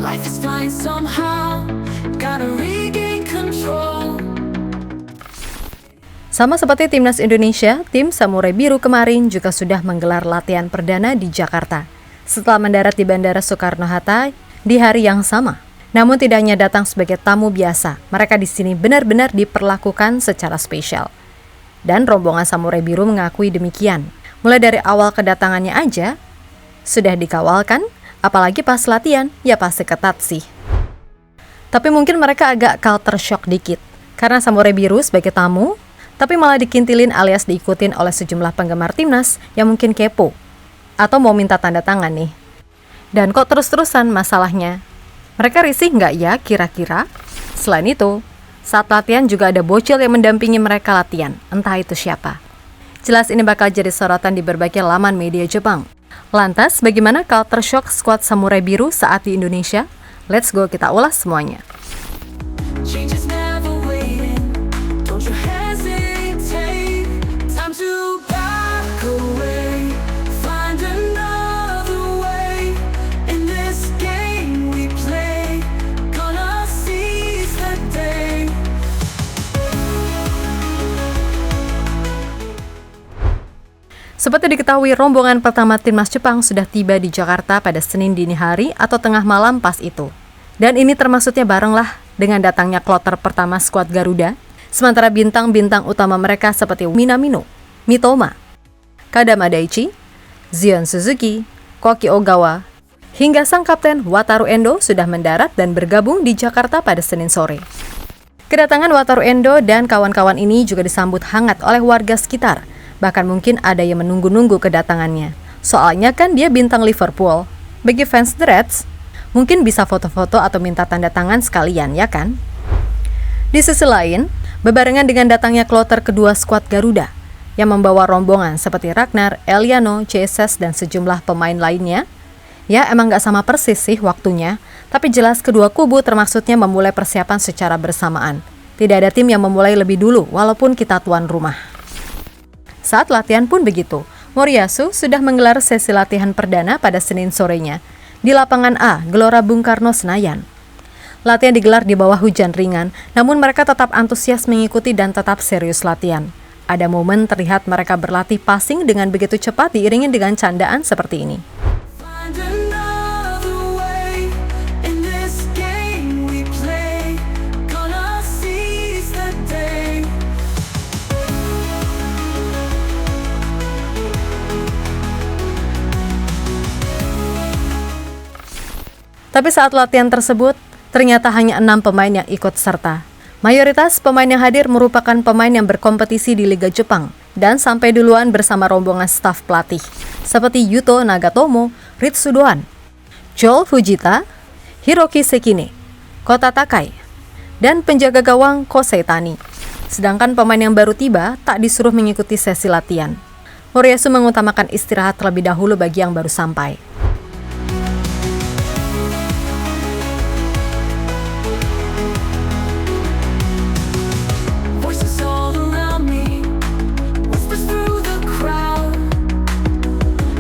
Life is fine somehow, gotta regain control. Sama seperti Timnas Indonesia, tim Samurai Biru kemarin juga sudah menggelar latihan perdana di Jakarta setelah mendarat di Bandara Soekarno-Hatta di hari yang sama. Namun tidak hanya datang sebagai tamu biasa, mereka di sini benar-benar diperlakukan secara spesial. Dan rombongan Samurai Biru mengakui demikian. Mulai dari awal kedatangannya aja, sudah dikawalkan, apalagi pas latihan, ya pasti ketat sih. Tapi mungkin mereka agak culture shock dikit, karena Samurai Biru sebagai tamu, tapi malah dikintilin alias diikutin oleh sejumlah penggemar timnas yang mungkin kepo atau mau minta tanda tangan nih. Dan kok terus-terusan masalahnya? Mereka risih nggak ya kira-kira? Selain itu, saat latihan juga ada bocil yang mendampingi mereka latihan, entah itu siapa. Jelas ini bakal jadi sorotan di berbagai laman media Jepang. Lantas, bagaimana culture shock skuad Samurai Biru saat di Indonesia? Let's go kita ulas semuanya. Change is never waiting, don't you hesitate. Time to back away, find another way. In this game we play, gonna seize the day. Seperti diketahui, rombongan pertama timnas Jepang sudah tiba di Jakarta pada Senin dini hari atau tengah malam pas itu. Dan ini termaksudnya barenglah dengan datangnya kloter pertama skuad Garuda, sementara bintang-bintang utama mereka seperti Minamino, Mitoma, Kadama Daichi, Zion Suzuki, Koki Ogawa, hingga sang kapten Wataru Endo sudah mendarat dan bergabung di Jakarta pada Senin sore. Kedatangan Wataru Endo dan kawan-kawan ini juga disambut hangat oleh warga sekitar. Bahkan mungkin ada yang menunggu-nunggu kedatangannya. Soalnya kan dia bintang Liverpool. Bagi fans The Reds, mungkin bisa foto-foto atau minta tanda tangan sekalian, ya kan? Di sisi lain, bebarengan dengan datangnya kloter kedua skuad Garuda, yang membawa rombongan seperti Ragnar, Eliano, Jesus, dan sejumlah pemain lainnya, ya emang gak sama persis sih waktunya, tapi jelas kedua kubu termaksudnya memulai persiapan secara bersamaan. Tidak ada tim yang memulai lebih dulu, walaupun kita tuan rumah. Saat latihan pun begitu, Moriyasu sudah menggelar sesi latihan perdana pada Senin sorenya di lapangan A, Gelora Bung Karno, Senayan. Latihan digelar di bawah hujan ringan, namun mereka tetap antusias mengikuti dan tetap serius latihan. Ada momen terlihat mereka berlatih passing dengan begitu cepat diiringi dengan candaan seperti ini. Find another way, in this game we play, gonna seize the day. Tapi saat latihan tersebut, ternyata hanya 6 pemain yang ikut serta. Mayoritas pemain yang hadir merupakan pemain yang berkompetisi di Liga Jepang dan sampai duluan bersama rombongan staf pelatih, seperti Yuto Nagatomo, Ritsudoan, Joel Fujita, Hiroki Sekine, Kota Takai, dan penjaga gawang Kosei Tani. Sedangkan pemain yang baru tiba tak disuruh mengikuti sesi latihan. Moriyasu mengutamakan istirahat terlebih dahulu bagi yang baru sampai. Voices all around me, whispers through the crowd.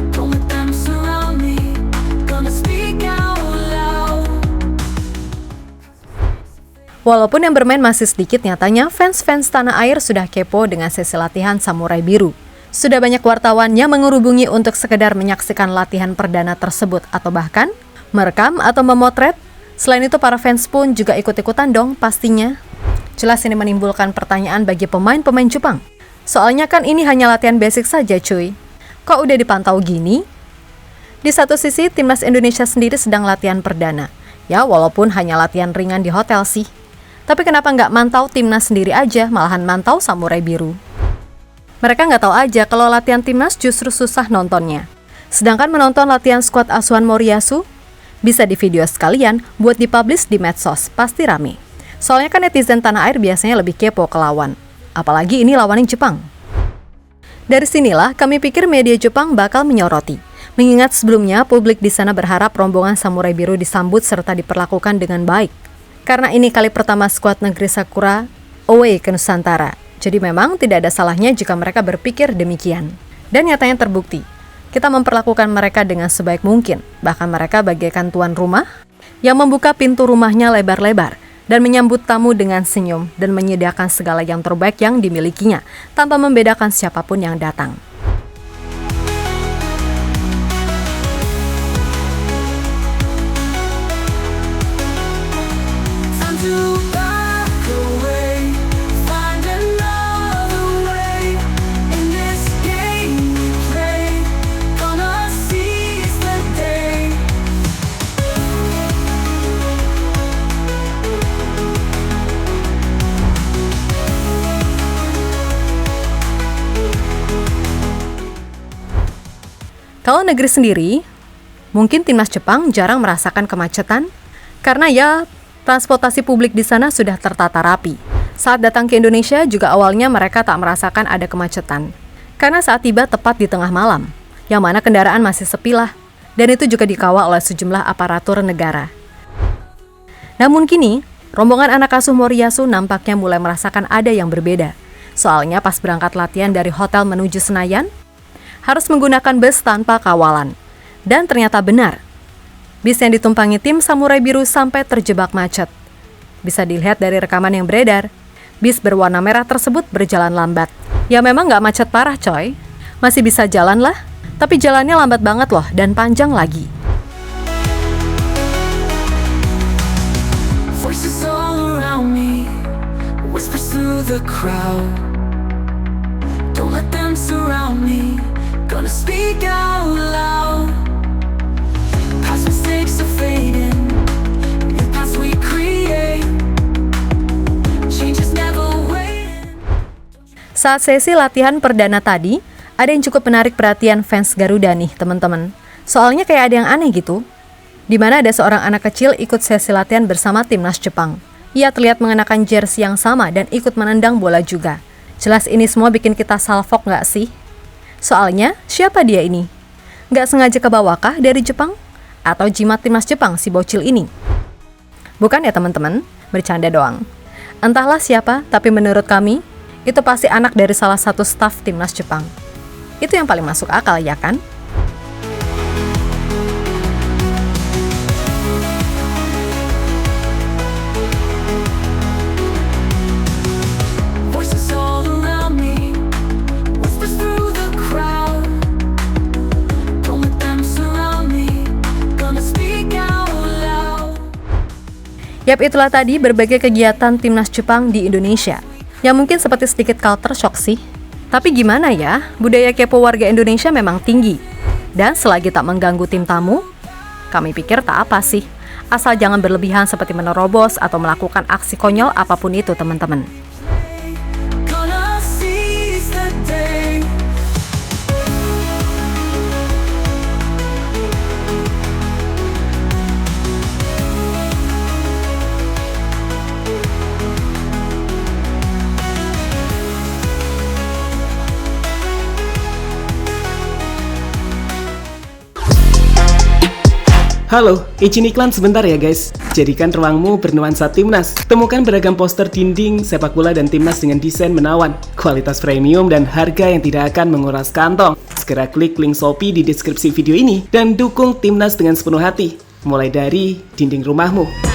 Don't let them surround me, gonna speak out loud. Walaupun yang bermain masih sedikit, nyatanya fans-fans tanah air sudah kepo dengan sesi latihan Samurai Biru. Sudah banyak wartawan yang menghubungi untuk sekedar menyaksikan latihan perdana tersebut atau bahkan merekam atau memotret. Selain itu para fans pun juga ikut-ikutan dong pastinya. Jelas ini menimbulkan pertanyaan bagi pemain-pemain Jepang. Soalnya kan ini hanya latihan basic saja cuy. Kok udah dipantau gini? Di satu sisi, timnas Indonesia sendiri sedang latihan perdana. Ya walaupun hanya latihan ringan di hotel sih. Tapi kenapa nggak mantau timnas sendiri aja, malahan mantau Samurai Biru? Mereka nggak tahu aja kalau latihan timnas justru susah nontonnya. Sedangkan menonton latihan skuad asuhan Moriyasu, bisa di video sekalian buat dipublish di medsos, pasti rame. Soalnya kan netizen tanah air biasanya lebih kepo ke lawan. Apalagi ini lawannya Jepang. Dari sinilah kami pikir media Jepang bakal menyoroti. Mengingat sebelumnya publik di sana berharap rombongan Samurai Biru disambut serta diperlakukan dengan baik. Karena ini kali pertama skuad negeri Sakura away ke Nusantara. Jadi memang tidak ada salahnya jika mereka berpikir demikian. Dan nyatanya terbukti. Kita memperlakukan mereka dengan sebaik mungkin. Bahkan mereka bagaikan tuan rumah yang membuka pintu rumahnya lebar-lebar dan menyambut tamu dengan senyum dan menyediakan segala yang terbaik yang dimilikinya tanpa membedakan siapapun yang datang. Time to back away, find another way. In this game we play, gonna seize the day. Kalau negeri sendiri, mungkin timnas Jepang jarang merasakan kemacetan karena ya transportasi publik di sana sudah tertata rapi. Saat datang ke Indonesia juga awalnya mereka tak merasakan ada kemacetan karena saat tiba tepat di tengah malam, yang mana kendaraan masih sepi lah, dan itu juga dikawal oleh sejumlah aparatur negara. Namun kini, rombongan anak asuh Moriyasu nampaknya mulai merasakan ada yang berbeda. Soalnya pas berangkat latihan dari hotel menuju Senayan, harus menggunakan bus tanpa kawalan. Dan ternyata benar, bis yang ditumpangi tim Samurai Biru sampai terjebak macet. Bisa dilihat dari rekaman yang beredar, bis berwarna merah tersebut berjalan lambat. Ya memang nggak macet parah coy, masih bisa jalan lah, tapi jalannya lambat banget loh dan panjang lagi. Voices all around me, whispers through the crowd. Don't let them surround me, gonna speak out loud. Past mistakes are fading, new paths we create. Change is never waiting. Saat sesi latihan perdana tadi, ada yang cukup menarik perhatian fans Garuda nih teman-teman. Soalnya kayak ada yang aneh gitu, di mana ada seorang anak kecil ikut sesi latihan bersama timnas Jepang. Ia terlihat mengenakan jersey yang sama dan ikut menendang bola juga. Jelas ini semua bikin kita salfok nggak sih? Soalnya, siapa dia ini? Nggak sengaja kebawakah dari Jepang? Atau jimat timnas Jepang si bocil ini? Bukan ya teman-teman, bercanda doang. Entahlah siapa, tapi menurut kami, itu pasti anak dari salah satu staf timnas Jepang. Itu yang paling masuk akal ya kan? Voices all around me, whispers through the crowd. Don't let them surround me, gonna speak out loud. Yap, itulah tadi berbagai kegiatan timnas Jepang di Indonesia. Yang mungkin seperti sedikit culture shock sih. Tapi gimana ya, budaya kepo warga Indonesia memang tinggi. Dan selagi tak mengganggu tim tamu, kami pikir tak apa sih. Asal jangan berlebihan seperti menerobos atau melakukan aksi konyol apapun itu teman-teman. Gonna seize the day. Halo, izin iklan sebentar ya guys. Jadikan ruangmu bernuansa timnas. Temukan beragam poster dinding, sepak bola dan timnas dengan desain menawan, kualitas premium dan harga yang tidak akan menguras kantong. Segera klik link Shopee di deskripsi video ini dan dukung timnas dengan sepenuh hati. Mulai dari dinding rumahmu.